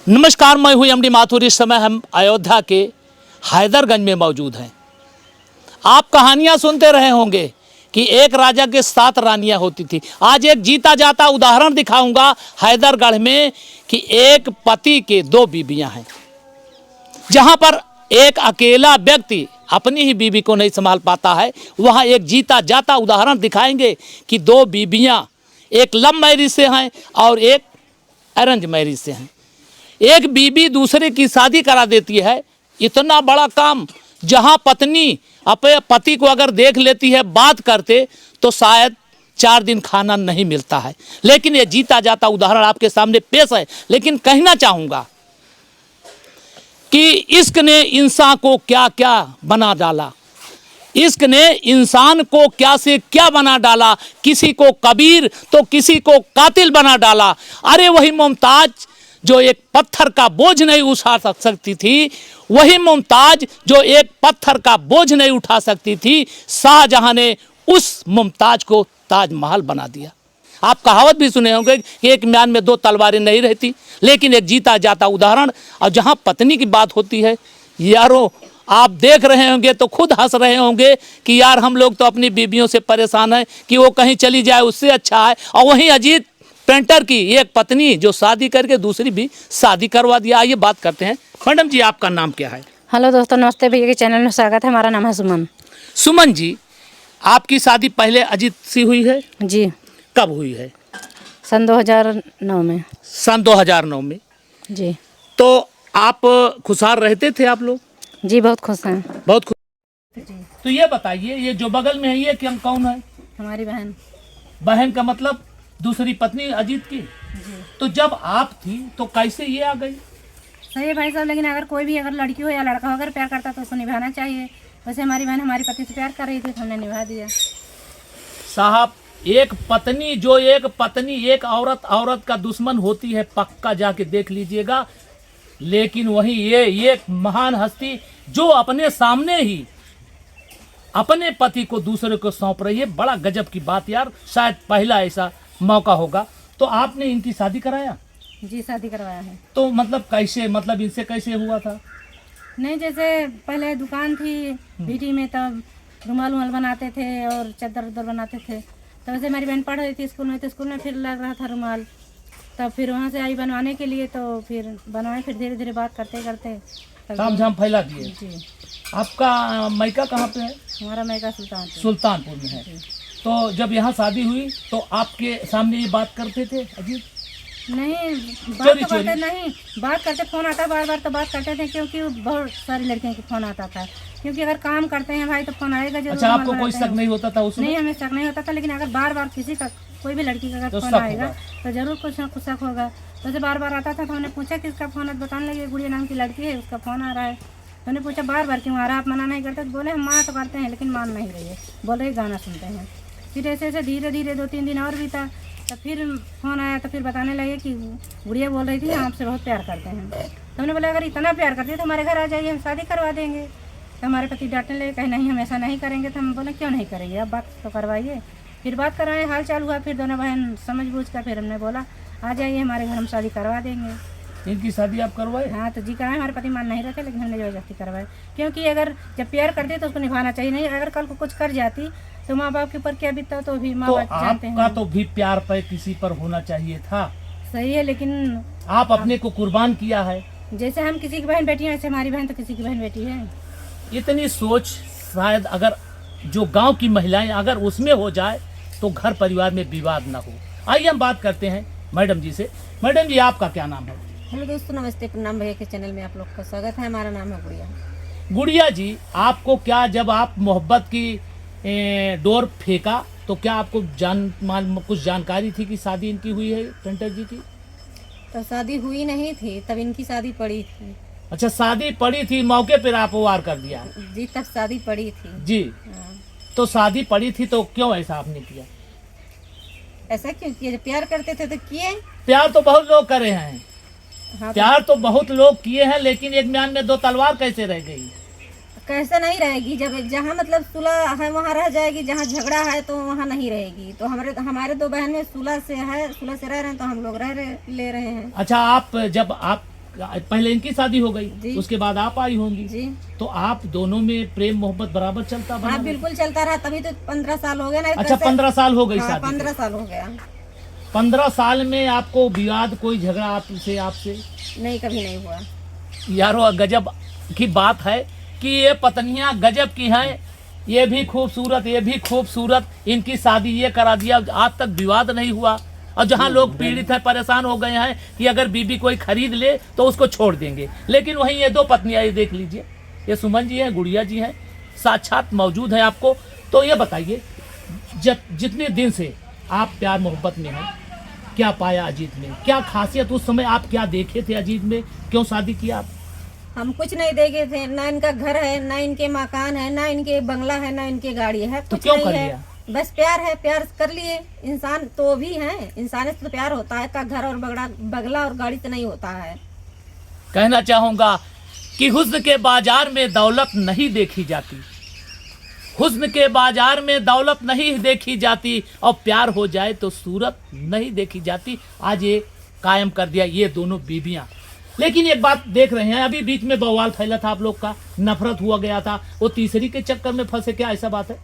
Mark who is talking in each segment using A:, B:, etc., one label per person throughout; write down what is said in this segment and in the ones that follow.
A: नमस्कार, मैं हूं एमडी माथुर। इस समय हम अयोध्या के हैदरगंज में मौजूद हैं। आप कहानियां सुनते रहे होंगे कि एक राजा के 7 रानियां होती थी। आज एक जीता जाता उदाहरण दिखाऊंगा हैदरगढ़ में कि एक पति के 2 बीवियां हैं। जहां पर एक अकेला व्यक्ति अपनी ही बीवी को नहीं संभाल पाता है, वहां एक जीता जाता उदाहरण दिखाएंगे कि 2 बीवियां एक लव मैरिज से हैं और एक अरेंज मैरिज से हैं। एक बीबी दूसरे की शादी करा देती है। इतना बड़ा काम, जहां पत्नी अपने पति को अगर देख लेती है बात करते तो शायद 4 दिन खाना नहीं मिलता है। लेकिन ये जीता जाता उदाहरण आपके सामने पेश है। लेकिन कहना चाहूँगा कि इश्क ने इंसान को क्या क्या बना डाला। इश्क ने इंसान को क्या से क्या बना डाला। किसी को कबीर तो किसी को कातिल बना डाला। अरे वही मुमताज जो एक पत्थर का बोझ नहीं उठा सकती थी, वही मुमताज जो एक पत्थर का बोझ नहीं उठा सकती थी, शाहजहां ने उस मुमताज को ताजमहल बना दिया। आप कहावत भी सुने होंगे कि एक म्यान में 2 तलवारें नहीं रहती। लेकिन एक जीता जाता उदाहरण। और जहां पत्नी की बात होती है, यारों आप देख रहे होंगे तो खुद हंस रहे होंगे कि यार हम लोग तो अपनी बीवियों से परेशान हैं कि वो कहीं चली जाए उससे अच्छा है। और वहीं अजीत पेंटर की एक पत्नी जो शादी करके दूसरी भी शादी करवा दिया। आइए बात करते हैं। मैडम जी, आपका नाम क्या है?
B: हेलो दोस्तों, नमस्ते। भैया के चैनल में स्वागत है। हमारा नाम है सुमन।
A: सुमन जी, आपकी शादी पहले अजीत से हुई है?
B: जी।
A: कब हुई है?
B: सन 2009 में।
A: सन 2009 में।
B: जी।
A: तो आप खुशहाल रहते थे आप लोग?
B: जी, बहुत खुश हैं।
A: बहुत खुश। तो ये बताइए, ये जो बगल में है ये क्या कौन है?
B: हमारी बहन।
A: बहन का मतलब दूसरी पत्नी अजीत की?
B: जी।
A: तो जब आप थी तो कैसे ये आ गई?
B: सही है भाई साहब, लेकिन अगर कोई भी अगर लड़की हो या लड़का हो अगर प्यार करता तो उसको निभाना चाहिए। वैसे हमारी बहन हमारे पति से प्यार कर रही थी तो हमने निभा दिया।
A: साहब, एक पत्नी एक औरत का दुश्मन होती है, पक्का जाके देख लीजिएगा। लेकिन वही ये महान हस्ती जो अपने सामने ही अपने पति को दूसरे को सौंप रही है, बड़ा गजब की बात यार। शायद पहला ऐसा मौका होगा। तो आपने इनकी शादी कराया?
B: जी, शादी करवाया है।
A: तो मतलब कैसे, मतलब इनसे कैसे हुआ था?
B: नहीं, जैसे पहले दुकान थी भीटी में, तब रुमाल उमाल बनाते थे और चादर उदर बनाते थे। तो वैसे हमारी बहन पढ़ रही थी स्कूल में, तो स्कूल में फिर लग रहा था रुमाल। तब फिर वहाँ से आई बनवाने के लिए, तो फिर बनवाए। फिर धीरे धीरे बात करते करते
A: ताम झाम फैला दिए।
B: जी।
A: आपका मायका कहाँ पे है?
B: हमारा मायका सुल्तानपुर।
A: सुल्तानपुर में है। तो जब यहाँ शादी हुई तो आपके सामने ये बात करते थे अजीत?
B: नहीं, बात
A: चोरी
B: तो करते नहीं, बात करते। फोन आता बार बार तो बात करते थे, क्योंकि बहुत सारी लड़कियों के फोन आता था। क्योंकि अगर काम करते हैं भाई तो फोन आएगा जरूर।
A: अच्छा, आपको कोई शक नहीं होता था उसमें?
B: नहीं, हमें शक नहीं होता था। लेकिन अगर बार बार किसी का कोई भी लड़की का अगर फोन आएगा तो जरूर कुछ ना कुछ शक होगा। तो जैसे बार बार आता था तो हमने पूछा किसका फोन है, बताने लगे गुड़िया नाम की लड़की है, उसका फोन आ रहा है। तो हमने पूछा बार बार क्यों आ रहा है, आप मना नहीं करते? तो बोले हम मना तो करते हैं लेकिन मान नहीं रही है, बोल रही गाना सुनते हैं। फिर ऐसे ऐसे धीरे धीरे 2-3 दिन और बीता, तो फिर फ़ोन आया तो फिर बताने लगे कि गुड़िया बोल रही थी हम आपसे बहुत प्यार करते हैं। तो हमने बोला अगर इतना प्यार करती है तो हमारे घर आ जाइए, हम शादी करवा देंगे। तो हमारे पति डांटने लगे, कहीं नहीं हम ऐसा नहीं करेंगे। तो हम बोले क्यों नहीं करेंगे, आप बात तो करवाइए। फिर बात कराए, हाल चाल हुआ। फिर दोनों बहन समझ बूझ कर फिर हमने बोला आ जाइए हमारे घर, हम शादी करवा देंगे।
A: इनकी शादी आप करवाए?
B: हाँ, तो जी कराए। हमारे पति मान नहीं रखे लेकिन हमने जबरदस्ती करवाए। क्योंकि अगर जब प्यार करती तो उसको निभाना चाहिए। नहीं, अगर कल को कुछ कर जाती तो माँ बाप के ऊपर क्या बीतता तो भी माँ बाप जानते हैं।
A: आपका तो भी प्यार पे किसी पर होना चाहिए था।
B: सही है, लेकिन
A: आप अपने को कुर्बान किया है।
B: जैसे हम किसी की बहन बेटी हैं वैसे हमारी बहन तो किसी की बहन बेटी है।
A: इतनी सोच शायद अगर जो गांव की महिलाएं अगर उसमें हो जाए तो घर परिवार में विवाद ना हो। आइए हम बात करते हैं मैडम जी से। मैडम जी, आपका क्या नाम है?
B: हेलो दोस्तों, नमस्ते, प्रणाम। भैया के चैनल में आप लोग का स्वागत है। हमारा नाम है गुड़िया।
A: गुड़िया जी, आपको क्या जब आप मोहब्बत की डोर फेंका तो क्या आपको कुछ जानकारी थी कि शादी इनकी हुई है पेंटर जी की?
B: तो शादी हुई नहीं थी, तब इनकी शादी पड़ी थी।
A: अच्छा, शादी पड़ी थी, मौके पर आप वार कर दिया?
B: जी, तब शादी पड़ी थी
A: जी।
B: हाँ।
A: तो शादी पड़ी थी तो क्यों ऐसा आपने किया?
B: ऐसा क्यों किया? जब प्यार करते थे तो किए।
A: प्यार तो बहुत लोग करे हैं।
B: हाँ,
A: प्यार तो बहुत लोग किए हैं, लेकिन एक म्यान में 2 तलवार कैसे रह गई?
B: कैसे नहीं रहेगी? जब जहाँ मतलब सुलह है वहाँ रह जाएगी, जहाँ झगड़ा है तो वहाँ नहीं रहेगी। तो हमारे 2 बहन में सुलह से है, सुलह से रह रहे हैं तो हम लोग ले रहे हैं।
A: अच्छा, आप जब आप पहले इनकी शादी हो गई,
B: जी।
A: उसके बाद आप आई होंगी,
B: जी
A: तो आप दोनों में प्रेम मोहब्बत बराबर चलता
B: हाँ
A: बना?
B: बिल्कुल चलता रहा, तभी तो 15 साल हो गए ना।
A: अच्छा 15 साल हो गई
B: हाँ,
A: शादी
B: 15 साल हो गया।
A: 15 साल में आपको विवाद कोई झगड़ा आपसे
B: नहीं, कभी नहीं हुआ।
A: यारो गजब की बात है कि ये पत्नियां गजब की हैं, ये भी खूबसूरत, ये भी खूबसूरत, इनकी शादी ये करा दिया, आज तक विवाद नहीं हुआ। और जहाँ लोग पीड़ित हैं, परेशान हो गए हैं कि अगर बीबी कोई खरीद ले तो उसको छोड़ देंगे, लेकिन वहीं ये दो पत्नियां, ये देख लीजिए, ये सुमन जी हैं, गुड़िया जी हैं, साक्षात मौजूद हैं आपको। तो ये बताइए, जितने दिन से आप प्यार मोहब्बत में हैं, क्या पाया अजीत में, क्या खासियत, उस समय आप क्या देखे थे अजीत में, क्यों शादी किया आप?
B: हम कुछ नहीं देखे थे, ना इनका घर है, ना इनके मकान है, ना इनके बंगला है, ना इनकी गाड़ी है,
A: तो
B: कुछ
A: क्यों
B: नहीं
A: कर
B: है।
A: लिया?
B: बस प्यार है, प्यार कर लिए। इंसान तो भी है, इंसान से तो प्यार होता है, का घर और बंगला और गाड़ी से नहीं होता है।
A: कहना चाहूंगा कि हुस्न के बाजार में दौलत नहीं देखी जाती, हुस्न के बाजार में दौलत नहीं देखी जाती, और प्यार हो जाए तो सूरत नहीं देखी जाती। आज ये कायम कर दिया ये दोनों बीबियां। लेकिन एक बात देख रहे हैं, अभी बीच में बवाल फैला था आप लोग का, नफरत हुआ गया था, वो तीसरी के चक्कर में फंसे, क्या ऐसा बात है?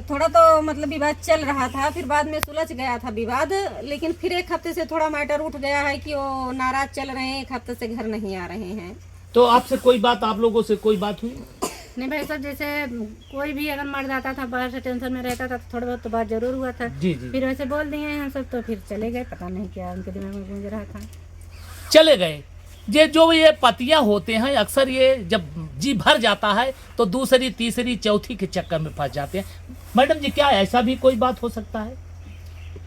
B: थोड़ा तो मतलब विवाद चल रहा था, फिर बाद में सुलझ गया था विवाद, लेकिन फिर एक हफ्ते से थोड़ा मैटर उठ गया है कि वो नाराज चल रहे हैं, एक हफ्ते से घर नहीं आ रहे हैं।
A: तो आपसे कोई बात, आप लोगों से कोई बात हुई?
B: नहीं भाई साहब, जैसे कोई भी अगर मर जाता था, बाहर से टेंशन में रहता था, तो थोड़ा बहुत तो बात जरूर हुआ था।
A: जी जी,
B: फिर वैसे बोल दिए हम सब, तो फिर चले गए, पता नहीं क्या उनके दिमाग में गूंज रहा था।
A: चले गए। जो ये पतियां होते हैं, अक्सर ये जब जी भर जाता है तो दूसरी तीसरी चौथी के चक्कर में फंस जाते हैं। मैडम जी, क्या ऐसा भी कोई बात हो सकता है?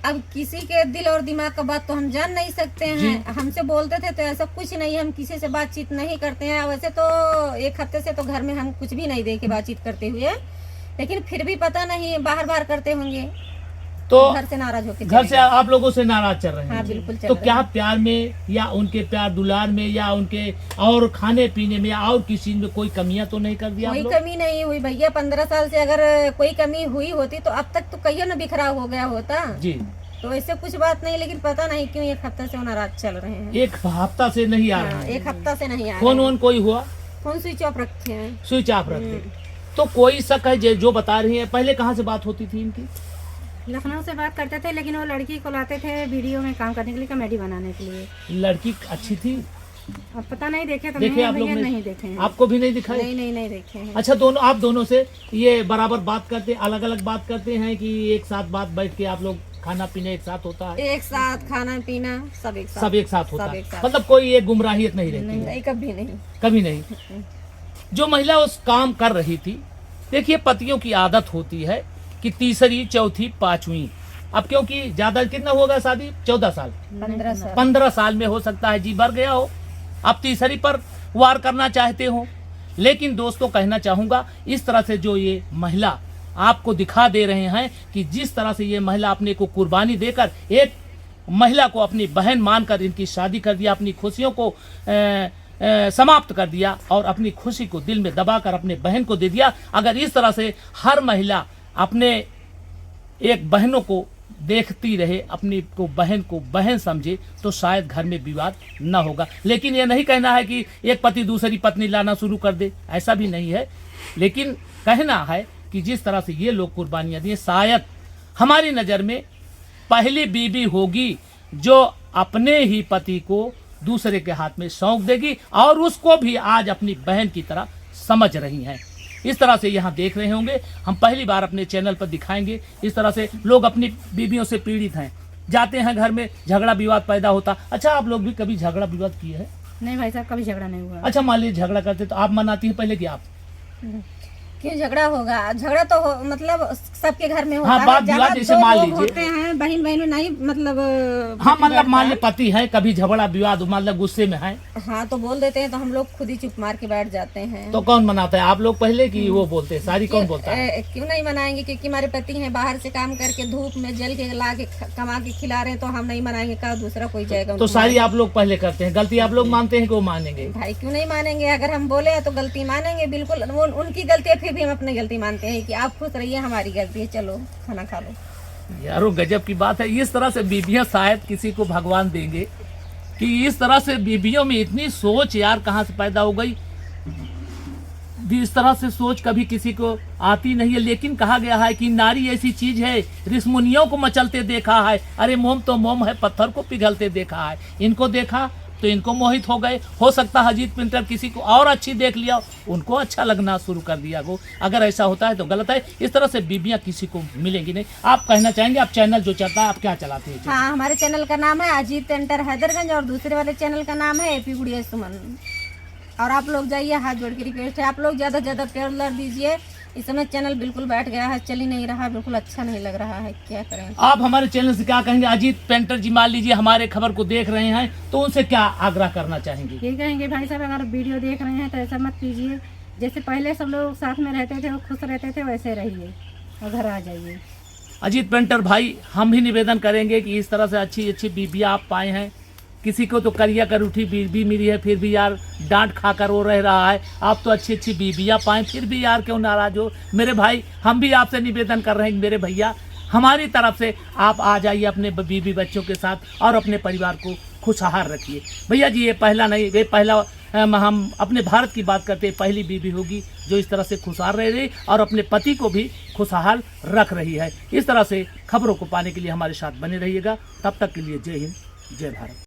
B: अब किसी के दिल और दिमाग का बात तो हम जान नहीं सकते हैं। हमसे बोलते थे तो ऐसा कुछ नहीं, हम किसी से बातचीत नहीं करते हैं। वैसे तो एक हफ्ते से तो घर में हम कुछ भी नहीं देखे बातचीत करते हुए, लेकिन फिर भी पता नहीं बाहर बाहर करते होंगे,
A: तो
B: घर से नाराज होकर
A: घर से आप लोगों से नाराज चल रहे हैं?
B: हाँ बिल्कुल चल
A: तो
B: रहे
A: क्या
B: हैं।
A: प्यार में या उनके प्यार दुलार में या उनके और खाने पीने में या और किसी चीज में कोई कमियां तो नहीं कर दिया आप
B: कोई
A: लोग?
B: कमी नहीं हुई भैया। 15 साल से अगर कोई कमी हुई होती तो अब तक तो कहियो न बिखराव हो गया होता।
A: जी,
B: तो ऐसे कुछ बात नहीं, लेकिन पता नहीं क्यों एक हफ्ते से वो नाराज चल रहे हैं।
A: एक हफ्ता से नहीं आ रहे
B: हाँ,
A: हैं?
B: एक हफ्ता से नहीं आ
A: फोन
B: रहे
A: वोन कोई हुआ?
B: हैं। फोन स्विच ऑफ रखे हैं।
A: स्विच ऑफ रखते। तो कोई शक है जो बता रही है? पहले कहाँ से बात होती थी इनकी?
B: लखनऊ से बात करते थे, लेकिन वो लड़की को लाते थे वीडियो में काम करने के लिए, कॉमेडी बनाने के लिए।
A: लड़की अच्छी थी?
B: अब पता नहीं, देखे तो
A: देखे
B: नहीं,
A: आप लोग
B: भैया
A: ने?
B: नहीं देखे हैं।
A: आपको भी नहीं दिखाई?
B: नहीं देखे हैं।
A: अच्छा, दोनों आप दोनों से ये बराबर बात करते, अलग अलग बात करते हैं कि एक साथ बात बैठ के आप लोग खाना पीना एक साथ होता है?
B: एक साथ खाना पीना सब एक साथ,
A: सब एक साथ होता
B: सब
A: है,
B: एक साथ।
A: मतलब कोई एक गुमराहियत नहीं रहती है?
B: नहीं, कभी नहीं।
A: कभी नहीं। जो महिला उस काम कर रही थी, देखिए पतियों की आदत होती है कि तीसरी चौथी पांचवी, अब क्योंकि ज्यादा कितना होगा शादी? 14 साल
B: 15 साल।
A: 15 साल में हो सकता है जी भर गया हो, आप तीसरी पर वार करना चाहते हो। लेकिन दोस्तों, कहना चाहूंगा, इस तरह से जो ये महिला आपको दिखा दे रहे हैं कि जिस तरह से ये महिला अपने को कुर्बानी देकर एक महिला को अपनी बहन मानकर इनकी शादी कर दिया, अपनी खुशियों को समाप्त कर दिया और अपनी खुशी को दिल में दबाकर अपने बहन को दे दिया। अगर इस तरह से हर महिला अपने एक बहनों को देखती रहे, अपनी को बहन समझे, तो शायद घर में विवाद न होगा। लेकिन ये नहीं कहना है कि एक पति दूसरी पत्नी लाना शुरू कर दे, ऐसा भी नहीं है। लेकिन कहना है कि जिस तरह से ये लोग कुर्बानियां दिए, शायद हमारी नज़र में पहली बीबी होगी जो अपने ही पति को दूसरे के हाथ में सौंप देगी और उसको भी आज अपनी बहन की तरह समझ रही हैं। इस तरह से यहाँ देख रहे होंगे, हम पहली बार अपने चैनल पर दिखाएंगे इस तरह से लोग अपनी बीवियों से पीड़ित हैं, जाते हैं घर में, झगड़ा विवाद पैदा होता। अच्छा, आप लोग भी कभी झगड़ा विवाद किए हैं?
B: नहीं भाई साहब, कभी झगड़ा नहीं हुआ।
A: अच्छा, मान लीजिए झगड़ा करते तो आप मनाती हैं पहले कि आप?
B: क्यों झगड़ा होगा? झगड़ा तो मतलब सबके घर में होता
A: हाँ,
B: है।
A: बात विवाद जैसे
B: दो
A: मान
B: लोग
A: लीजिए,
B: होते हैं, बहन में नहीं, मतलब
A: हाँ, मतलब मान लीजिए पति है, कभी झगड़ा विवाद मतलब गुस्से में है
B: हाँ तो बोल देते हैं, तो हम लोग खुद ही चुप मार के बैठ जाते हैं।
A: तो कौन मनाता है? आप लोग पहले कि वो बोलते हैं? सारी कौन बोलता है?
B: क्यों नहीं मनाएंगे? क्योंकि हमारे पति हैं, बाहर से काम करके धूप में जल के ला के कमा के खिला रहे हैं, तो हम नहीं मनाएंगे का दूसरा कोई जाएगा?
A: तो सारी आप लोग पहले करते हैं, गलती आप लोग मानते हैं कि वो मानेंगे?
B: भाई क्यों नहीं मानेंगे? अगर हम बोले तो गलती मानेंगे, बिल्कुल। उनकी गलती है, फिर भी हम अपनी गलती मानते हैं कि आप खुश रहिए, हमारी गलती है, चलो खाना खा लो।
A: यारो गजब की बात है। इस तरह से बीबियां शायद किसी को भगवान देंगे कि इस तरह से बीबियों में इतनी सोच यार कहाँ से पैदा हो गई। इस तरह से सोच कभी किसी को आती नहीं है। लेकिन कहा गया है कि नारी ऐसी चीज है, ऋषि मुनियों को मचलते देखा है। अरे मोम तो मोम है, पत्थर को पिघलते देखा है। इनको देखा तो इनको मोहित हो गए। हो सकता है अजीत पिंटर किसी को और अच्छी देख लिया, उनको अच्छा लगना शुरू कर दिया हो। अगर ऐसा होता है तो गलत है। इस तरह से बीबियां किसी को मिलेंगी नहीं। आप कहना चाहेंगे, आप चैनल जो चलता है आप क्या चलाते हैं?
C: हाँ, हमारे चैनल का नाम है अजीत पेंटर हैदरगंज और दूसरे वाले चैनल का नाम है एपी गुड़िया सुमन। और आप लोग जाइए, हाथ जोड़ के रिक्वेस्ट है, आप लोग ज़्यादा से ज़्यादा प्यार दीजिए। इस समय चैनल बिल्कुल बैठ गया है, चल ही नहीं रहा, बिल्कुल अच्छा नहीं लग रहा है, क्या करें।
A: आप हमारे चैनल से क्या कहेंगे? अजीत पेंटर जी मान लीजिए हमारे खबर को देख रहे हैं तो उनसे क्या आग्रह करना चाहेंगे?
B: ये कहेंगे भाई साहब अगर वीडियो देख रहे हैं तो ऐसा मत कीजिए, जैसे पहले सब लोग साथ में रहते थे, वो खुश रहते थे, वैसे रहिए और घर आ जाइए।
A: अजीत पेंटर भाई, हम भी निवेदन करेंगे कि इस तरह से अच्छी अच्छी बीबियाँ आप पाए हैं। किसी को तो करिया कर उठी बीबी मिली है, फिर भी यार डांट खाकर वो रह रहा है। आप तो अच्छी अच्छी बीबियाँ पाएँ, फिर भी यार क्यों नाराज हो? मेरे भाई, हम भी आपसे निवेदन कर रहे हैं मेरे भैया, हमारी तरफ से आप आ जाइए अपने बीबी बच्चों के साथ और अपने परिवार को खुशहाल रखिए। भैया जी, ये पहला नहीं, ये पहला हम अपने भारत की बात करते हैं, पहली बीबी होगी जो इस तरह से खुशहाल रह रही और अपने पति को भी खुशहाल रख रही है। इस तरह से खबरों को पाने के लिए हमारे साथ बने रहिएगा। तब तक के लिए जय हिंद, जय भारत।